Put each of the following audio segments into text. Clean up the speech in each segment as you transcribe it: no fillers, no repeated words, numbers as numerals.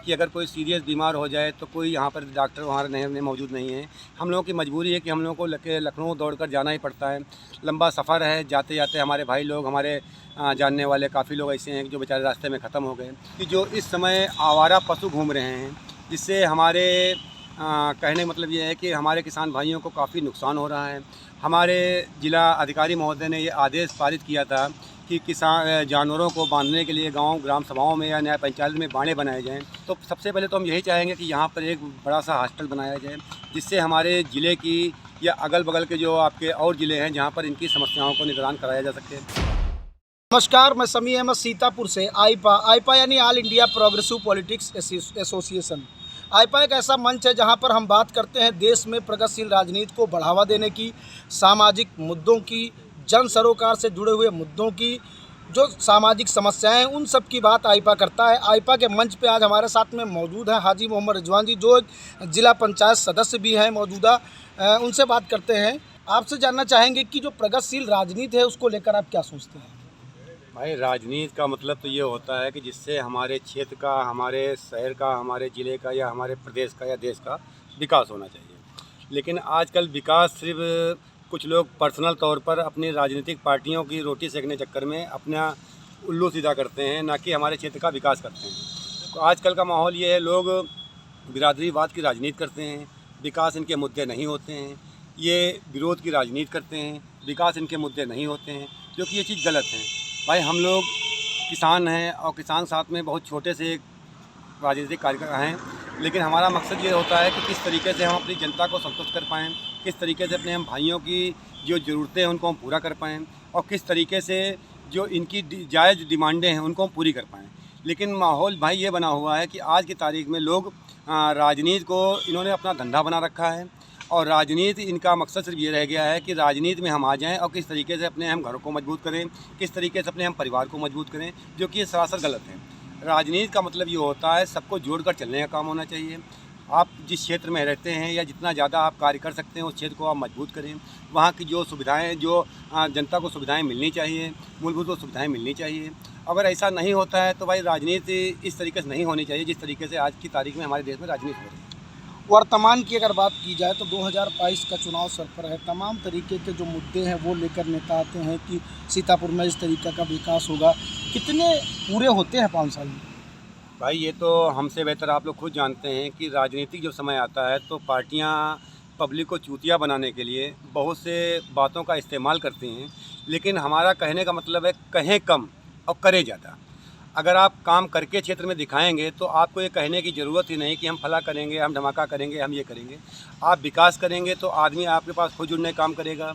कि अगर कोई सीरियस बीमार हो जाए तो कोई यहाँ पर डॉक्टर वहाँ नहीं मौजूद नहीं है। हम लोगों की मजबूरी है कि हम लोगों को लखनऊ दौड़कर जाना ही पड़ता है। लंबा सफ़र है, जाते जाते हमारे भाई लोग, हमारे जानने वाले काफ़ी लोग ऐसे हैं जो बेचारे रास्ते में ख़त्म हो गए, कि जो इस समय आवारा पशु घूम रहे हैं, जिससे हमारे कहने का मतलब ये है कि हमारे किसान भाइयों को काफ़ी नुकसान हो रहा है। हमारे जिला अधिकारी महोदय ने ये आदेश पारित किया था कि किसान जानवरों को बांधने के लिए गांव ग्राम सभाओं में या न्याय पंचायत में बाड़े बनाए जाएं। तो सबसे पहले तो हम यही चाहेंगे कि यहाँ पर एक बड़ा सा हॉस्टल बनाया जाए, जिससे हमारे ज़िले की या अगल बगल के जो आपके और ज़िले हैं जहाँ पर इनकी समस्याओं को निदान कराया जा सके। नमस्कार, मैं समी अहमद सीतापुर से। आईपा यानी all India progressive politics association. AIPA एक ऐसा मंच है जहां पर हम बात करते हैं देश में प्रगतिशील राजनीति को बढ़ावा देने की, सामाजिक मुद्दों की, जन सरोकार से जुड़े हुए मुद्दों की, जो सामाजिक समस्याएं हैं उन सब की बात आईपा करता है। आईपा के मंच पे आज हमारे साथ में मौजूद हैं हाजी मोहम्मद रिजवान जी, जो एक जिला पंचायत सदस्य भी हैं मौजूदा। उनसे बात करते हैं। आपसे जानना चाहेंगे कि जो प्रगतिशील राजनीति है उसको लेकर आप क्या सोचते हैं? भाई, राजनीति का मतलब तो ये होता है कि जिससे हमारे क्षेत्र का, हमारे शहर का, हमारे ज़िले का या हमारे प्रदेश का या देश का विकास होना चाहिए। लेकिन आजकल विकास सिर्फ कुछ लोग पर्सनल तौर पर अपनी राजनीतिक पार्टियों की रोटी सेकने चक्कर में अपना उल्लू सीधा करते हैं, ना कि हमारे क्षेत्र का विकास करते हैं। तो आजकल का माहौल ये है, लोग बिरादरीवाद की राजनीति करते हैं, विकास इनके मुद्दे नहीं होते हैं। ये विरोध की राजनीति करते हैं, विकास इनके मुद्दे नहीं होते हैं, जो कि ये चीज़ गलत है। भाई, हम लोग किसान हैं और किसान साथ में बहुत छोटे से एक राजनीतिक कार्यकर्ता हैं, लेकिन हमारा मकसद ये होता है कि किस तरीके से हम अपनी जनता को संतुष्ट कर पाएँ, किस तरीके से अपने हम भाइयों की जो ज़रूरतें हैं उनको हम पूरा कर पाएँ, और किस तरीके से जो इनकी जायज़ डिमांडें हैं उनको हम पूरी कर पाएँ। लेकिन माहौल भाई ये बना हुआ है कि आज की तारीख में लोग राजनीति को इन्होंने अपना धंधा बना रखा है, और राजनीति इनका मकसद सिर्फ ये रह गया है कि राजनीति में हम आ जाएं और किस तरीके से अपने हम घरों को मजबूत करें, किस तरीके से अपने हम परिवार को मजबूत करें, जो कि ये सरासर गलत है। राजनीति का मतलब ये होता है सबको जोड़कर चलने का काम होना चाहिए। आप जिस क्षेत्र में रहते हैं या जितना ज़्यादा आप कार्य कर सकते हैं उस क्षेत्र को आप मजबूत करें। वहाँ की जो सुविधाएँ, जो जनता को सुविधाएँ मिलनी चाहिए, मूलभूत सुविधाएँ मिलनी चाहिए। अगर ऐसा नहीं होता है तो भाई राजनीति इस तरीके से नहीं होनी चाहिए जिस तरीके से आज की तारीख में हमारे देश में राजनीति हो रही है। वर्तमान की अगर बात की जाए तो 2022 का चुनाव सर पर है। तमाम तरीके के जो मुद्दे हैं वो लेकर नेता आते हैं कि सीतापुर में इस तरीके का विकास होगा। कितने पूरे होते हैं 5 साल में? भाई, ये तो हमसे बेहतर आप लोग खुद जानते हैं कि राजनीतिक जब समय आता है तो पार्टियां पब्लिक को चूतिया बनाने के लिए बहुत से बातों का इस्तेमाल करती हैं। लेकिन हमारा कहने का मतलब है, कहें कम और करें ज़्यादा। अगर आप काम करके क्षेत्र में दिखाएंगे तो आपको ये कहने की ज़रूरत ही नहीं कि हम फला करेंगे, हम धमाका करेंगे, हम ये करेंगे। आप विकास करेंगे तो आदमी आपके पास खुद जुड़ने काम करेगा।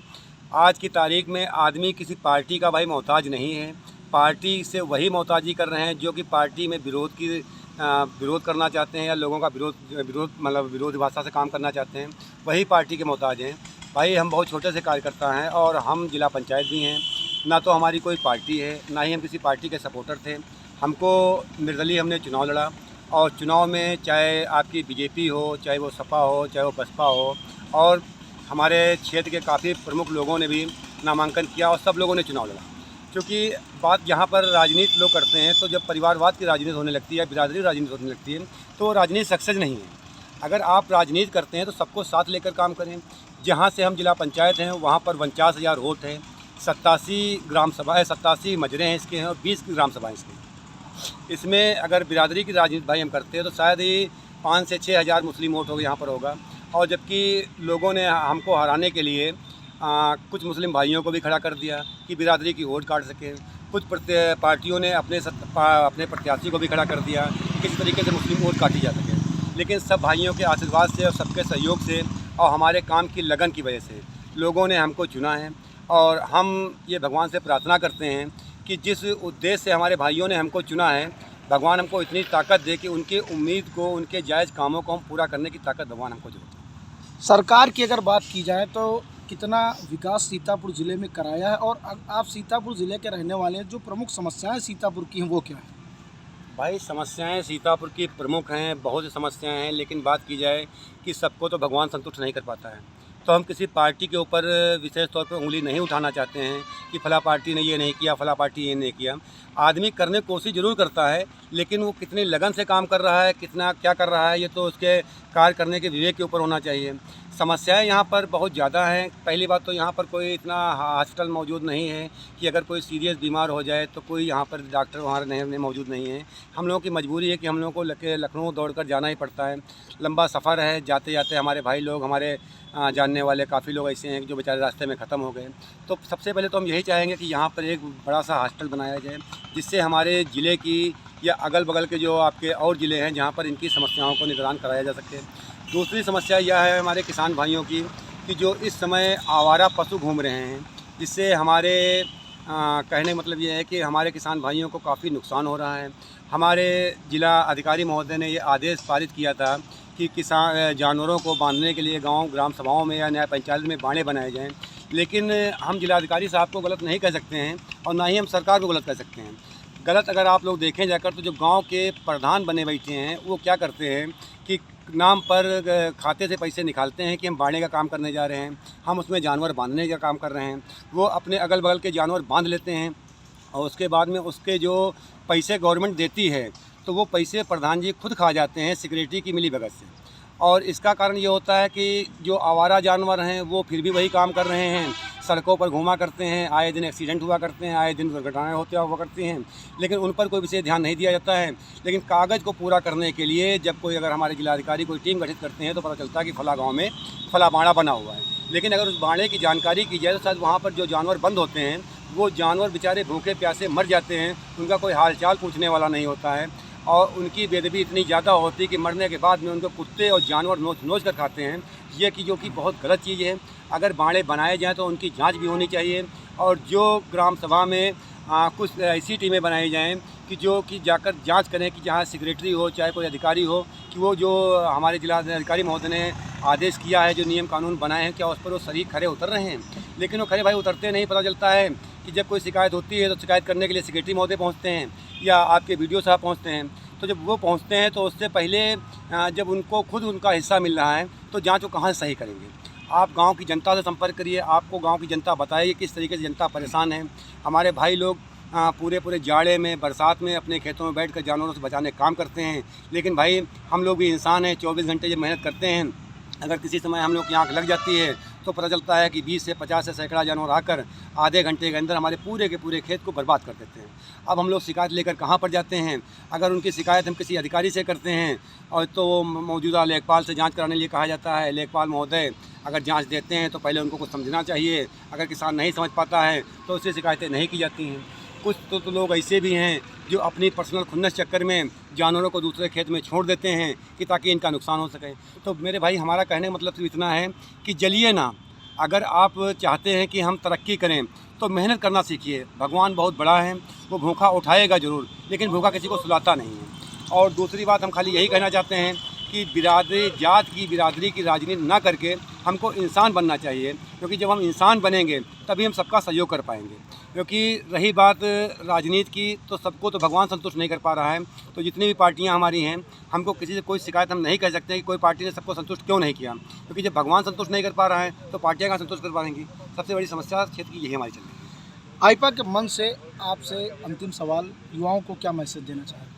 आज की तारीख में आदमी किसी पार्टी का भाई मोहताज नहीं है। पार्टी से वही मोहताजी कर रहे हैं जो कि पार्टी में विरोध करना चाहते हैं या लोगों का विरोध भाषा से काम करना चाहते हैं, वही पार्टी के मोहताज हैं। भाई, हम बहुत छोटे से कार्यकर्ता हैं और हम जिला पंचायत भी हैं। ना तो हमारी कोई पार्टी है, ना ही हम किसी पार्टी के सपोर्टर थे। हमको निर्दलीय हमने चुनाव लड़ा, और चुनाव में चाहे आपकी बीजेपी हो, चाहे वो सपा हो, चाहे वो बसपा हो, और हमारे क्षेत्र के काफ़ी प्रमुख लोगों ने भी नामांकन किया और सब लोगों ने चुनाव लड़ा। क्योंकि बात यहाँ पर राजनीति लोग करते हैं तो जब परिवारवाद की राजनीति होने लगती है, बिरादरी राजनीति होने लगती है, तो राजनीति सक्सेस नहीं है। अगर आप राजनीति करते हैं तो सबको साथ लेकर काम करें। जहाँ से हम जिला पंचायत हैं वहाँ पर 49,000 वोट हैं, 87 ग्राम सभा है, 87 मजरे हैं इसके हैं, और 20 ग्राम सभाएँ इसके। इसमें अगर बिरादरी की राजनीति भाई हम करते हैं तो शायद ही 5 से 6 हज़ार मुस्लिम वोट होगा यहाँ पर होगा। और जबकि लोगों ने हमको हराने के लिए कुछ मुस्लिम भाइयों को भी खड़ा कर दिया कि बिरादरी की वोट काट सके। कुछ पार्टियों ने अपने प्रत्याशी को भी खड़ा कर दिया किस तरीके से मुस्लिम वोट काटी जा सके। लेकिन सब भाइयों के आशीर्वाद से और सबके सहयोग से और हमारे काम की लगन की वजह से लोगों ने हमको चुना है, और हम ये भगवान से प्रार्थना करते हैं कि जिस उद्देश्य से हमारे भाइयों ने हमको चुना है, भगवान हमको इतनी ताकत दे कि उनके उम्मीद को, उनके जायज़ कामों को हम पूरा करने की ताकत भगवान हमको दे। सरकार की अगर बात की जाए तो कितना विकास सीतापुर ज़िले में कराया है, और आप सीतापुर ज़िले के रहने वाले हैं, जो प्रमुख समस्याएं सीतापुर की हैं वो क्या है? भाई, समस्याएं सीतापुर की प्रमुख हैं, बहुत सी समस्याएं हैं, लेकिन बात की जाए कि सबको तो भगवान संतुष्ट नहीं कर पाता है। तो हम किसी पार्टी के ऊपर विशेष तौर पर उंगली नहीं उठाना चाहते हैं कि फला पार्टी ने ये नहीं किया, फला पार्टी ये नहीं किया। आदमी करने की कोशिश ज़रूर करता है, लेकिन वो कितनी लगन से काम कर रहा है, कितना क्या कर रहा है, ये तो उसके कार्य करने के विवेक के ऊपर होना चाहिए। समस्याएं यहाँ पर बहुत ज़्यादा हैं। पहली बात तो यहाँ पर कोई इतना हॉस्पिटल मौजूद नहीं है कि अगर कोई सीरियस बीमार हो जाए तो कोई यहाँ पर डॉक्टर वहाँ नहीं मौजूद नहीं है। हम लोगों की मजबूरी है कि हम लोगों को लखनऊ दौड़कर जाना ही पड़ता है। लंबा सफ़र है, जाते जाते हमारे भाई लोग, हमारे जानने वाले काफ़ी लोग ऐसे हैं जो बेचारे रास्ते में ख़त्म हो गए। तो सबसे पहले तो हम यही चाहेंगे कि यहाँ पर एक बड़ा सा हॉस्पिटल बनाया जाए, जिससे हमारे ज़िले की या अगल बगल के जो आपके और ज़िले हैं जहाँ पर इनकी समस्याओं को निदान कराया जा सके। दूसरी समस्या यह है हमारे किसान भाइयों की कि जो इस समय आवारा पशु घूम रहे हैं, जिससे हमारे कहने का मतलब ये है कि हमारे किसान भाइयों को काफ़ी नुकसान हो रहा है। हमारे जिला अधिकारी महोदय ने ये आदेश पारित किया था कि किसान जानवरों को बांधने के लिए गांव ग्राम सभाओं में या न्याय पंचायत में बाड़े बनाए जाएं, लेकिन हम जिलाधिकारी साहब को गलत नहीं कह सकते हैं और ना ही हम सरकार को गलत कह सकते हैं। गलत अगर आप लोग देखें जाकर तो जो गांव के प्रधान बने बैठे हैं वो क्या करते हैं कि नाम पर खाते से पैसे निकालते हैं कि हम बाड़े का काम करने जा रहे हैं, हम उसमें जानवर बांधने का काम कर रहे हैं। वो अपने अगल बगल के जानवर बांध लेते हैं और उसके बाद में उसके जो पैसे गवर्नमेंट देती है तो वो पैसे प्रधान जी खुद खा जाते हैं सिक्योरिटी की मिलीभगत से। और इसका कारण ये होता है कि जो आवारा जानवर हैं वो फिर भी वही काम कर रहे हैं, सड़कों पर घूमा करते हैं, आए दिन एक्सीडेंट हुआ करते हैं, आए दिन दुर्घटनाएं हुआ करती हैं, लेकिन उन पर कोई विशेष ध्यान नहीं दिया जाता है। लेकिन कागज़ को पूरा करने के लिए जब कोई अगर हमारे जिलाधिकारी कोई टीम गठित करते हैं तो पता चलता है कि फला गाँव में फला बाड़ा बना हुआ है, लेकिन अगर उस बाड़े की जानकारी की जाए तो शायद वहाँ पर जो जानवर बंद होते हैं वो जानवर बेचारे भूखे प्यासे मर जाते हैं, उनका कोई हाल चाल पूछने वाला नहीं होता है और उनकी बेदबी इतनी ज़्यादा होती है कि मरने के बाद में उनको कुत्ते और जानवर नोच कर खाते हैं। ये कि जो कि बहुत गलत चीज़ है। अगर बाड़े बनाए जाएँ तो उनकी जांच भी होनी चाहिए और जो ग्राम सभा में कुछ ऐसी टीमें बनाई जाएँ कि जो कि जाकर जांच करें कि जहाँ सेक्रेटरी हो चाहे कोई अधिकारी हो कि वो जो हमारे जिला अधिकारी महोदय ने आदेश किया है, जो नियम कानून बनाए हैं, क्या उस पर वो सही खरे उतर रहे हैं। लेकिन वो खरे भाई उतरते नहीं। पता चलता है कि जब कोई शिकायत होती है तो शिकायत करने के लिए सेक्रेटरी महोदय पहुँचते हैं या आपके वीडियो साहब पहुँचते हैं। तो जब वो पहुँचते हैं तो उससे पहले जब उनको खुद उनका हिस्सा मिल रहा है तो जाँच वो कहाँ से सही करेंगे। आप गांव की जनता से संपर्क करिए, आपको गांव की जनता बताएगी किस तरीके से जनता परेशान है। हमारे भाई लोग पूरे जाड़े में बरसात में अपने खेतों में बैठकर जानवरों से बचाने का काम करते हैं, लेकिन भाई हम लोग भी इंसान हैं। 24 घंटे जब मेहनत करते हैं, अगर किसी समय हम लोग की आँख लग जाती है तो पता चलता है कि 20 से 50 से सैकड़ा जानवर आकर आधे घंटे के अंदर हमारे पूरे के पूरे खेत को बर्बाद कर देते हैं। अब हम लोग शिकायत लेकर कहाँ पर जाते हैं? अगर उनकी शिकायत हम किसी अधिकारी से करते हैं और तो मौजूदा लेखपाल से जांच कराने के लिए कहा जाता है। लेखपाल महोदय अगर जांच देते हैं तो पहले उनको कुछ समझना चाहिए। अगर किसान नहीं समझ पाता है तो उससे शिकायतें नहीं की जाती हैं। कुछ तो लोग ऐसे भी हैं जो अपनी पर्सनल खुन्नस चक्कर में जानवरों को दूसरे खेत में छोड़ देते हैं कि ताकि इनका नुकसान हो सके। तो मेरे भाई हमारा कहने का मतलब सिर्फ इतना है कि जलिए ना। अगर आप चाहते हैं कि हम तरक्की करें तो मेहनत करना सीखिए। भगवान बहुत बड़ा है, वो भूखा उठाएगा ज़रूर, लेकिन भूखा किसी को सुलाता नहीं है। और दूसरी बात हम खाली यही कहना चाहते हैं कि बिरादरी की राजनीति ना करके हमको इंसान बनना चाहिए, क्योंकि जब हम इंसान बनेंगे तभी हम सबका सहयोग कर पाएंगे। क्योंकि रही बात राजनीति की, तो सबको तो भगवान संतुष्ट नहीं कर पा रहा है। तो जितनी भी पार्टियां हमारी हैं, हमको किसी से कोई शिकायत हम नहीं कह सकते कि कोई पार्टी ने सबको संतुष्ट क्यों नहीं किया, क्योंकि जब भगवान संतुष्ट नहीं कर पा रहा है तो पार्टियां कहाँ संतुष्ट कर पाएंगी। सबसे बड़ी समस्या क्षेत्र की यही हमारी चल रही है। आईपा के मन से आपसे अंतिम सवाल, युवाओं को क्या मैसेज देना चाहेंगे?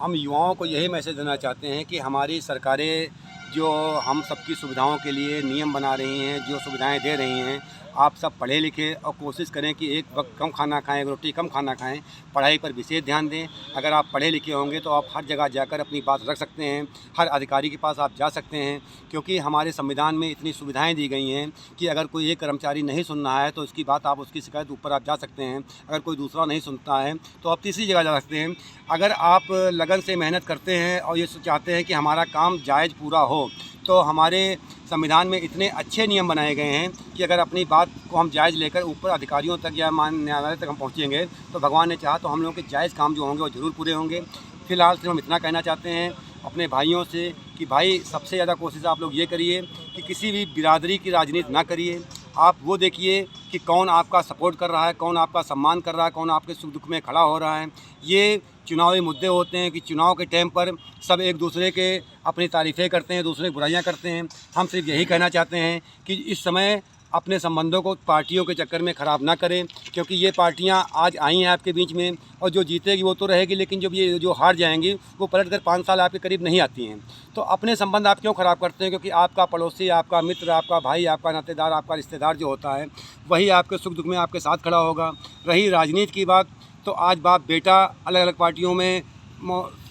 हम युवाओं को यही मैसेज देना चाहते हैं कि हमारी सरकारें जो हम सबकी सुविधाओं के लिए नियम बना रही हैं, जो सुविधाएं दे रही हैं, आप सब पढ़े लिखे और कोशिश करें कि एक वक्त कम खाना खाएं, एक रोटी कम खाना खाएं, पढ़ाई पर विशेष ध्यान दें। अगर आप पढ़े लिखे होंगे तो आप हर जगह जाकर अपनी बात रख सकते हैं, हर अधिकारी के पास आप जा सकते हैं, क्योंकि हमारे संविधान में इतनी सुविधाएं दी गई हैं कि अगर कोई एक कर्मचारी नहीं सुन रहा है तो उसकी बात आप उसकी शिकायत ऊपर आप जा सकते हैं। अगर कोई दूसरा नहीं सुनता है तो आप तीसरी जगह जा सकते हैं। अगर आप लगन से मेहनत करते हैं और ये चाहते हैं कि हमारा काम जायज़ पूरा हो, तो हमारे संविधान में इतने अच्छे नियम बनाए गए हैं कि अगर अपनी बात को हम जायज़ लेकर ऊपर अधिकारियों तक या न्यायालय तक हम पहुँचेंगे तो भगवान ने चाहा तो हम लोगों के जायज़ काम जो होंगे वो ज़रूर पूरे होंगे। फ़िलहाल सिर्फ हम इतना कहना चाहते हैं अपने भाइयों से कि भाई सबसे ज़्यादा कोशिश आप लोग ये करिए कि किसी भी बिरादरी की राजनीति ना करिए। आप वो देखिए कि कौन आपका सपोर्ट कर रहा है, कौन आपका सम्मान कर रहा है, कौन आपके सुख दुख में खड़ा हो रहा है। ये चुनावी मुद्दे होते हैं कि चुनाव के टाइम पर सब एक दूसरे के अपनी तारीफ़ें करते हैं, दूसरे की बुराइयां करते हैं। हम सिर्फ यही कहना चाहते हैं कि इस समय अपने संबंधों को पार्टियों के चक्कर में ख़राब ना करें, क्योंकि ये पार्टियां आज आई हैं आपके बीच में और जो जीतेगी वो तो रहेगी, लेकिन जब ये जो हार जाएंगी वो पलट कर 5 साल आपके करीब नहीं आती हैं। तो अपने संबंध आप क्यों ख़राब करते हैं? क्योंकि आपका पड़ोसी, आपका मित्र, आपका भाई, आपका नातेदार, आपका रिश्तेदार जो होता है वही आपके सुख दुख में आपके साथ खड़ा होगा। रही राजनीति की बात, तो आज बाप बेटा अलग अलग पार्टियों में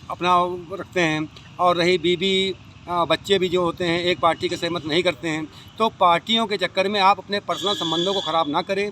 अपना रखते हैं, और रही बीवी बच्चे भी जो होते हैं एक पार्टी के सहमत नहीं करते हैं। तो पार्टियों के चक्कर में आप अपने पर्सनल संबंधों को ख़राब ना करें।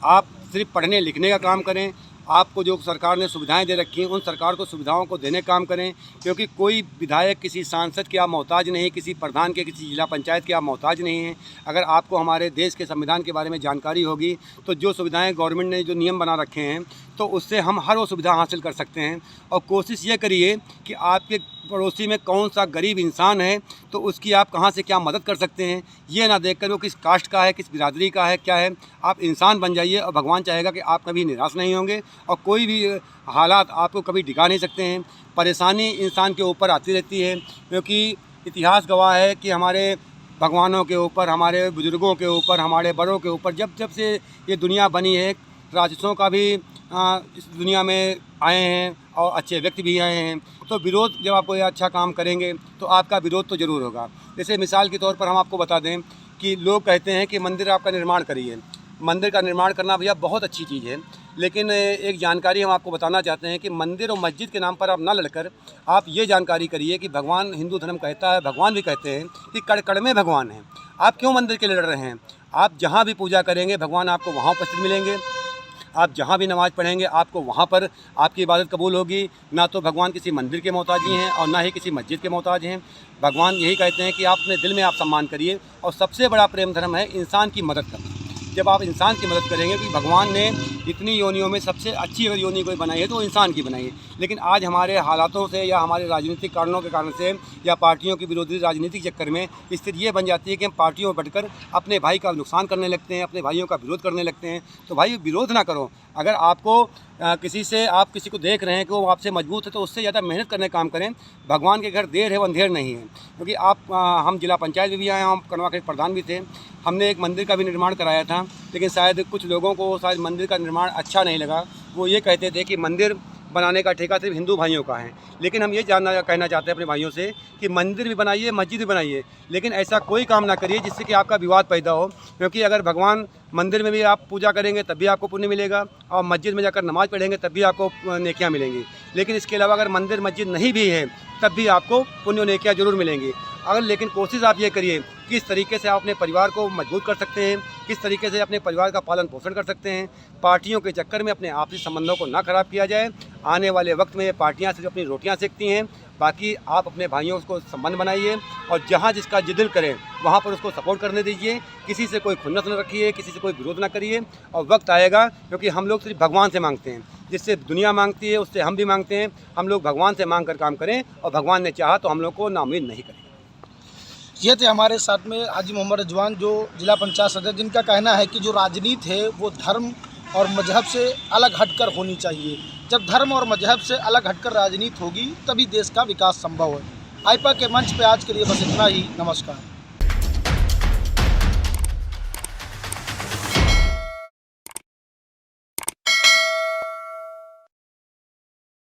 आप सिर्फ पढ़ने लिखने का काम करें। आपको जो सरकार ने सुविधाएं दे रखी हैं उन सरकार को सुविधाओं को देने का काम करें, क्योंकि कोई विधायक किसी सांसद के आप मोहताज नहीं, किसी प्रधान के, किसी जिला पंचायत के आप मोहताज नहीं हैं। अगर आपको हमारे देश के संविधान के बारे में जानकारी होगी तो जो सुविधाएं गवर्नमेंट ने जो नियम बना रखे हैं तो उससे हम हर वो सुविधा हासिल कर सकते हैं। और कोशिश ये करिए कि आपके पड़ोसी में कौन सा गरीब इंसान है तो उसकी आप कहाँ से क्या मदद कर सकते हैं, ये ना देखकर वो किस कास्ट का है, किस बिरादरी का है, क्या है। आप इंसान बन जाइए और भगवान चाहेगा कि आप कभी निराश नहीं होंगे और कोई भी हालात आपको कभी डिगा नहीं सकते हैं। परेशानी इंसान के ऊपर आती रहती है, क्योंकि इतिहास गवाह है कि हमारे भगवानों के ऊपर, हमारे बुज़ुर्गों के ऊपर, हमारे बड़ों के ऊपर जब जब से ये दुनिया बनी है राक्षसों का भी इस दुनिया में आए हैं और अच्छे व्यक्ति भी आए हैं। तो विरोध, जब आप कोई अच्छा काम करेंगे तो आपका विरोध तो ज़रूर होगा। जैसे मिसाल के तौर पर हम आपको बता दें कि लोग कहते हैं कि मंदिर आपका निर्माण करिए। मंदिर का निर्माण करना भैया बहुत अच्छी चीज़ है, लेकिन एक जानकारी हम आपको बताना चाहते हैं कि मंदिर और मस्जिद के नाम पर आप ना लड़कर आप ये जानकारी करिए कि भगवान, हिंदू धर्म कहता है, भगवान भी कहते हैं कि कण कण में भगवान है। आप क्यों मंदिर के लिए लड़ रहे हैं? आप जहाँ भी पूजा करेंगे भगवान आपको वहाँ उपस्थित मिलेंगे। आप जहाँ भी नमाज़ पढ़ेंगे आपको वहाँ पर आपकी इबादत कबूल होगी। ना तो भगवान किसी मंदिर के मोहताजी हैं और ना ही किसी मस्जिद के मोहताज हैं। भगवान यही कहते हैं कि आप अपने दिल में आप सम्मान करिए, और सबसे बड़ा प्रेम धर्म है इंसान की मदद करना। जब आप इंसान की मदद करेंगे, कि भगवान ने इतनी योनियों में सबसे अच्छी अगर योनि कोई बनाई है तो इंसान की बनाई है। लेकिन आज हमारे हालातों से या हमारे राजनीतिक कारणों के कारण से या पार्टियों की विरोधी राजनीतिक चक्कर में स्थिति ये बन जाती है कि हम पार्टियों में बढ़कर अपने भाई का नुकसान करने लगते हैं, अपने भाइयों का विरोध करने लगते हैं। तो भाई विरोध ना करो। अगर आपको आप किसी को देख रहे हैं कि वो आपसे मजबूत है तो उससे ज़्यादा मेहनत करने का काम करें। भगवान के घर देर है वो अंधेर नहीं है। क्योंकि हम जिला पंचायत में भी आए, हम कनवा के प्रधान भी थे। हमने एक मंदिर का भी निर्माण कराया था, लेकिन शायद कुछ लोगों को शायद मंदिर का निर्माण अच्छा नहीं लगा। वो ये कहते थे कि मंदिर बनाने का ठेका सिर्फ हिंदू भाइयों का है। लेकिन हम ये कहना चाहते हैं अपने भाइयों से कि मंदिर भी बनाइए, मस्जिद भी बनाइए, लेकिन ऐसा कोई काम ना करिए जिससे कि आपका विवाद पैदा हो। क्योंकि अगर भगवान मंदिर में भी आप पूजा करेंगे तब भी आपको पुण्य मिलेगा, और मस्जिद में जाकर नमाज़ पढ़ेंगे तब भी आपको नेकियां मिलेंगी। लेकिन इसके अलावा अगर मंदिर मस्जिद नहीं भी है तब भी आपको पुण्य और नेकियां जरूर मिलेंगी। लेकिन कोशिश आप ये करिए किस तरीके से आप अपने परिवार को मजबूत कर सकते हैं, किस तरीके से अपने परिवार का पालन पोषण कर सकते हैं। पार्टियों के चक्कर में अपने आपसी संबंधों को ना खराब किया जाए। आने वाले वक्त में ये पार्टियां सिर्फ अपनी रोटियां सेकती हैं। बाकी आप अपने भाइयों को संबंध बनाइए, और जहां जिसका जिद्द करे वहां पर उसको सपोर्ट करने दीजिए। किसी से कोई खुन्नस न रखिए, किसी से कोई विरोध ना करिए। और वक्त आएगा, क्योंकि हम लोग सिर्फ भगवान से मांगते हैं, जिससे दुनिया मांगती है उससे हम भी मांगते हैं। हम लोग भगवान से मांग कर काम करें, और भगवान ने चाहा तो हम लोग को नाउम्मीद नहीं करें। ये थे हमारे साथ में हाजी मोहम्मद रिजवान, जो जिला पंचायत सदस्य, जिनका कहना है कि जो राजनीति है वो धर्म और मजहब से अलग हटकर होनी चाहिए। जब धर्म और मजहब से अलग हटकर राजनीति होगी तभी देश का विकास संभव है। आईपा के मंच पे आज के लिए बस इतना ही। नमस्कार।